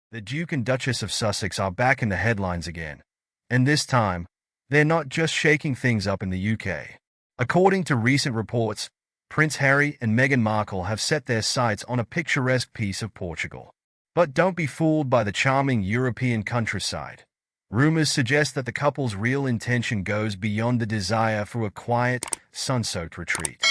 The Duke and Duchess of Sussex are back in the headlines again. And this time, they're not just shaking things up in the UK. According to recent reports, Prince Harry and Meghan Markle have set their sights on a picturesque piece of Portugal. But don't be fooled by the charming European countryside. Rumors suggest that the couple's real intention goes beyond the desire for a quiet, sun-soaked retreat.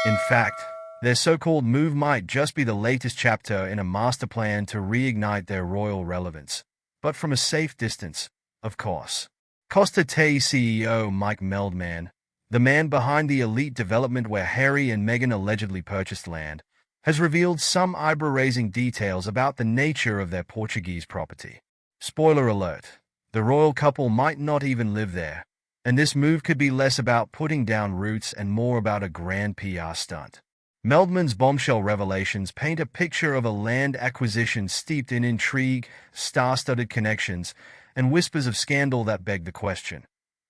In fact, their so-called move might just be the latest chapter in a master plan to reignite their royal relevance. But from a safe distance, of course. Costa Tay CEO Mike Meldman, the man behind the elite development where Harry and Meghan allegedly purchased land, has revealed some eyebrow-raising details about the nature of their Portuguese property. Spoiler alert, the royal couple might not even live there, and this move could be less about putting down roots and more about a grand PR stunt. Meldman's Bombshell revelations paint a picture of a land acquisition steeped in intrigue, star-studded connections, and whispers of scandal that beg the question.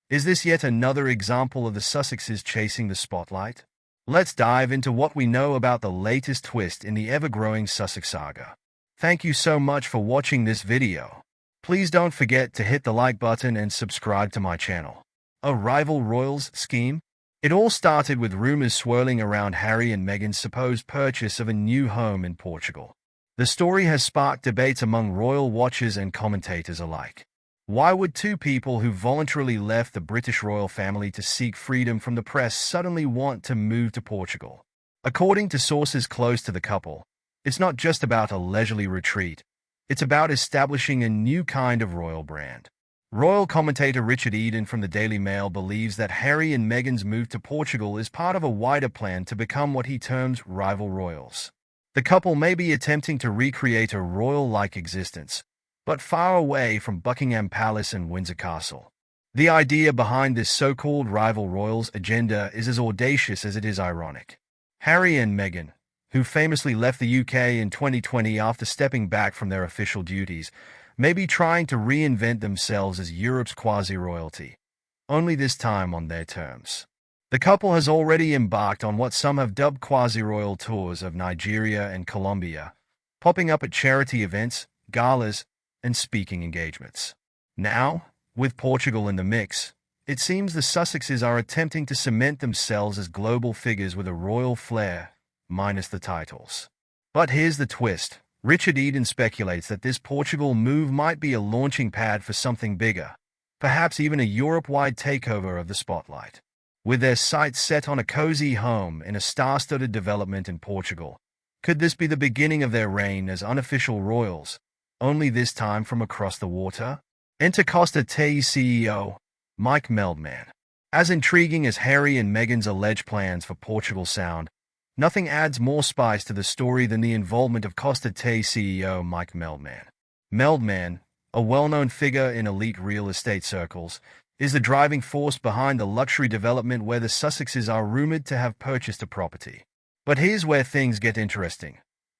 Is this yet another example of the Sussexes chasing the spotlight? Let's dive into what we know about the latest twist in the ever-growing Sussex saga. Thank you so much for watching this video. Please don't forget to hit the like button and subscribe to my channel. A rival royals scheme? It all started with rumors swirling around Harry and Meghan's supposed purchase of a new home in Portugal. The story has sparked debates among royal watchers and commentators alike. Why would two people who voluntarily left the British royal family to seek freedom from the press suddenly want to move to Portugal? According to sources close to the couple, it's not just about a leisurely retreat. It's about establishing a new kind of royal brand. Royal commentator Richard Eden from the Daily Mail believes that Harry and Meghan's move to Portugal is part of a wider plan to become what he terms rival royals. The couple may be attempting to recreate a royal-like existence, but far away from Buckingham Palace and Windsor Castle. The idea behind this so-called rival royals agenda is as audacious as it is ironic. Harry and Meghan, who famously left the UK in 2020 after stepping back from their official duties, may be trying to reinvent themselves as Europe's quasi-royalty, only this time on their terms. The couple has already embarked on what some have dubbed quasi-royal tours of Nigeria and Colombia, popping up at charity events, galas, and speaking engagements. Now, with Portugal in the mix, it seems the Sussexes are attempting to cement themselves as global figures with a royal flair, minus the titles. But here's the twist. Richard Eden speculates that this Portugal move might be a launching pad for something bigger, perhaps even a Europe-wide takeover of the spotlight. With their sights set on a cozy home in a star-studded development in Portugal, could this be the beginning of their reign as unofficial royals, only this time from across the water? Enter Costa Tay CEO, Mike Meldman. As intriguing as Harry and Meghan's alleged plans for Portugal sound, nothing adds more spice to the story than the involvement of Costa Tay CEO Mike Meldman. Meldman, a well-known figure in elite real estate circles, is the driving force behind the luxury development where the Sussexes are rumored to have purchased a property. But here's where things get interesting.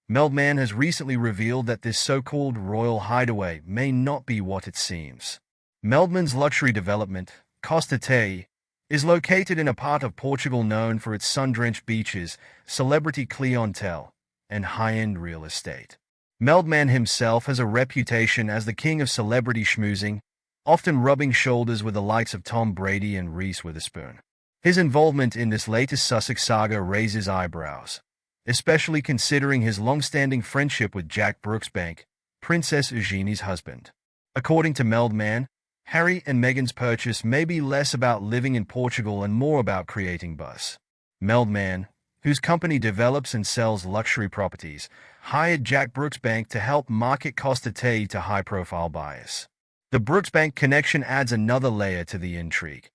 Meldman has recently revealed that this so-called royal hideaway may not be what it seems. Meldman's luxury development, Costa Tay, is located in a part of Portugal known for its sun-drenched beaches, celebrity clientele, and high-end real estate. Meldman himself has a reputation as the king of celebrity schmoozing, often rubbing shoulders with the likes of Tom Brady and Reese Witherspoon. His involvement in this latest Sussex saga raises eyebrows, especially considering his long-standing friendship with Jack Brooksbank, Princess Eugenie's husband. According to Meldman, Harry and Meghan's purchase may be less about living in Portugal and more about creating buzz. Meldman, whose company develops and sells luxury properties, hired Jack Brooksbank to help market Costa Tay to high-profile buyers. The Brooksbank connection adds another layer to the intrigue,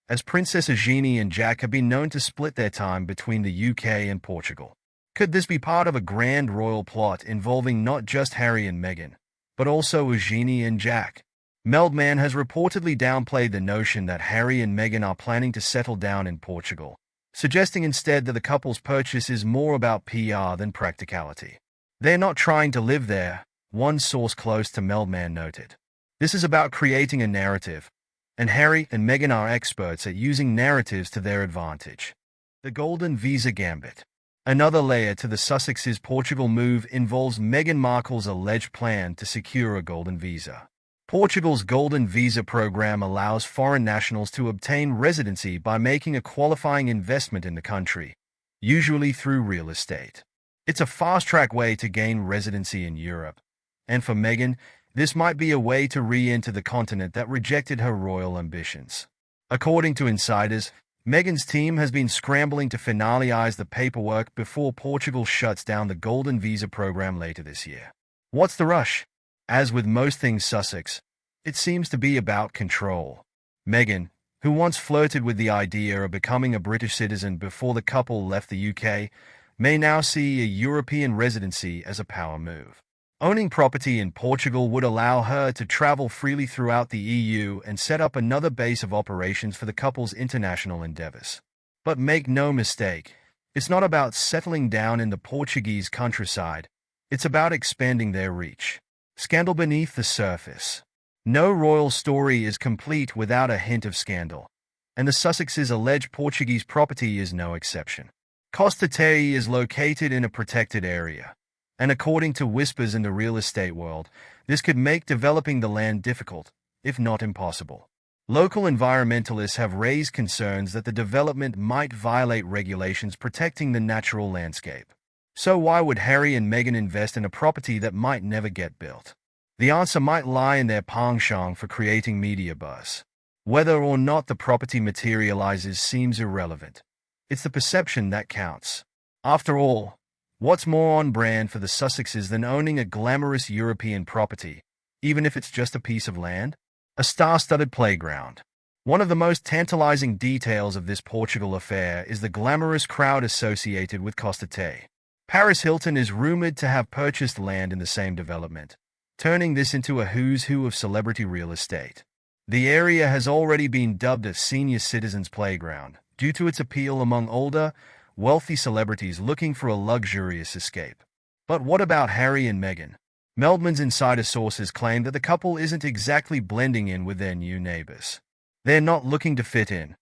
as Princess Eugenie and Jack have been known to split their time between the UK and Portugal. Could this be part of a grand royal plot involving not just Harry and Meghan, but also Eugenie and Jack? Meldman has reportedly downplayed the notion that Harry and Meghan are planning to settle down in Portugal, suggesting instead that the couple's purchase is more about PR than practicality. They're not trying to live there, one source close to Meldman noted. This is about creating a narrative, and Harry and Meghan are experts at using narratives to their advantage. The Golden Visa Gambit. Another layer to the Sussex's Portugal move involves Meghan Markle's alleged plan to secure a golden visa. Portugal's golden visa program allows foreign nationals to obtain residency by making a qualifying investment in the country, usually through real estate. It's a fast-track way to gain residency in Europe, and for Meghan, this might be a way to re-enter the continent that rejected her royal ambitions. According to insiders, Meghan's team has been scrambling to finalize the paperwork before Portugal shuts down the golden visa program later this year. What's the rush? As with most things Sussex, it seems to be about control. Meghan, who once flirted with the idea of becoming a British citizen before the couple left the UK, may now see a European residency as a power move. Owning property in Portugal would allow her to travel freely throughout the EU and set up another base of operations for the couple's international endeavors. But make no mistake, it's not about settling down in the Portuguese countryside, it's about expanding their reach. Scandal beneath the surface. No royal story is complete without a hint of scandal, and the Sussex's alleged Portuguese property is no exception. Costa Tei is located in a protected area, and according to whispers in the real estate world, this could make developing the land difficult, if not impossible. Local environmentalists have raised concerns that the development might violate regulations protecting the natural landscape. So why would Harry and Meghan invest in a property that might never get built? The answer might lie in their penchant for creating media buzz. Whether or not the property materializes seems irrelevant. It's the perception that counts. After all, what's more on brand for the Sussexes than owning a glamorous European property, even if it's just a piece of land? A star-studded playground. One of the most tantalizing details of this Portugal affair is the glamorous crowd associated with Costa Tei. Paris Hilton is rumored to have purchased land in the same development, turning this into a who's who of celebrity real estate. The area has already been dubbed a senior citizens playground due to its appeal among older, wealthy celebrities looking for a luxurious escape. But what about Harry and Meghan? Meldman's insider sources claim that the couple isn't exactly blending in with their new neighbors. They're not looking to fit in.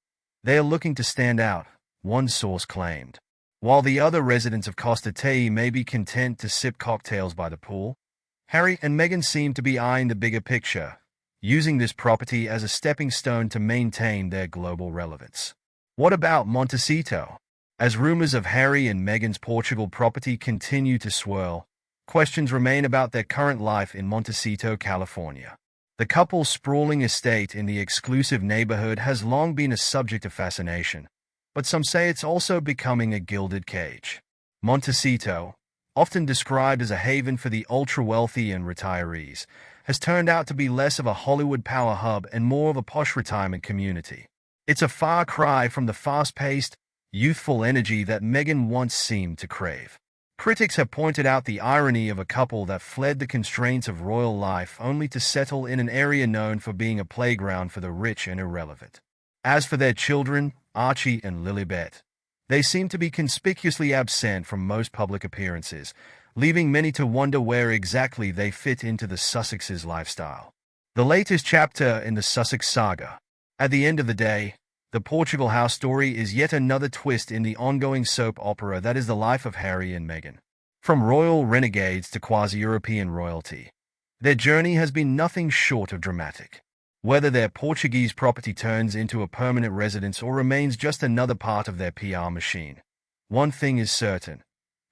They're looking to stand out, one source claimed. While the other residents of Costa Tei may be content to sip cocktails by the pool, Harry and Meghan seem to be eyeing the bigger picture, using this property as a stepping stone to maintain their global relevance. What about Montecito? As rumors of Harry and Meghan's Portugal property continue to swirl, questions remain about their current life in Montecito, California. The couple's sprawling estate in the exclusive neighborhood has long been a subject of fascination, but some say it's also becoming a gilded cage. Montecito, often described as a haven for the ultra-wealthy and retirees, has turned out to be less of a Hollywood power hub and more of a posh retirement community. It's a far cry from the fast-paced, youthful energy that Meghan once seemed to crave. Critics have pointed out the irony of a couple that fled the constraints of royal life only to settle in an area known for being a playground for the rich and irrelevant. As for their children, Archie and Lilibet, they seem to be conspicuously absent from most public appearances, leaving many to wonder where exactly they fit into the Sussexes' lifestyle. The latest chapter in the Sussex saga. At the end of the day, the Portugal house story is yet another twist in the ongoing soap opera that is the life of Harry and Meghan. From royal renegades to quasi-European royalty, their journey has been nothing short of dramatic. Whether their Portuguese property turns into a permanent residence or remains just another part of their PR machine, one thing is certain: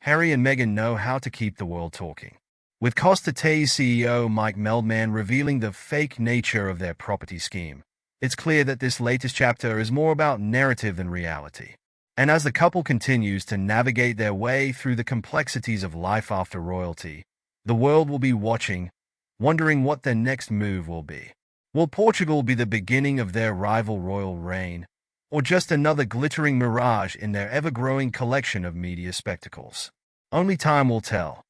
Harry and Meghan know how to keep the world talking. With Costa Tei's CEO Mike Meldman revealing the fake nature of their property scheme, it's clear that this latest chapter is more about narrative than reality. And as the couple continues to navigate their way through the complexities of life after royalty, the world will be watching, wondering what their next move will be. Will Portugal be the beginning of their rival royal reign, or just another glittering mirage in their ever-growing collection of media spectacles? Only time will tell.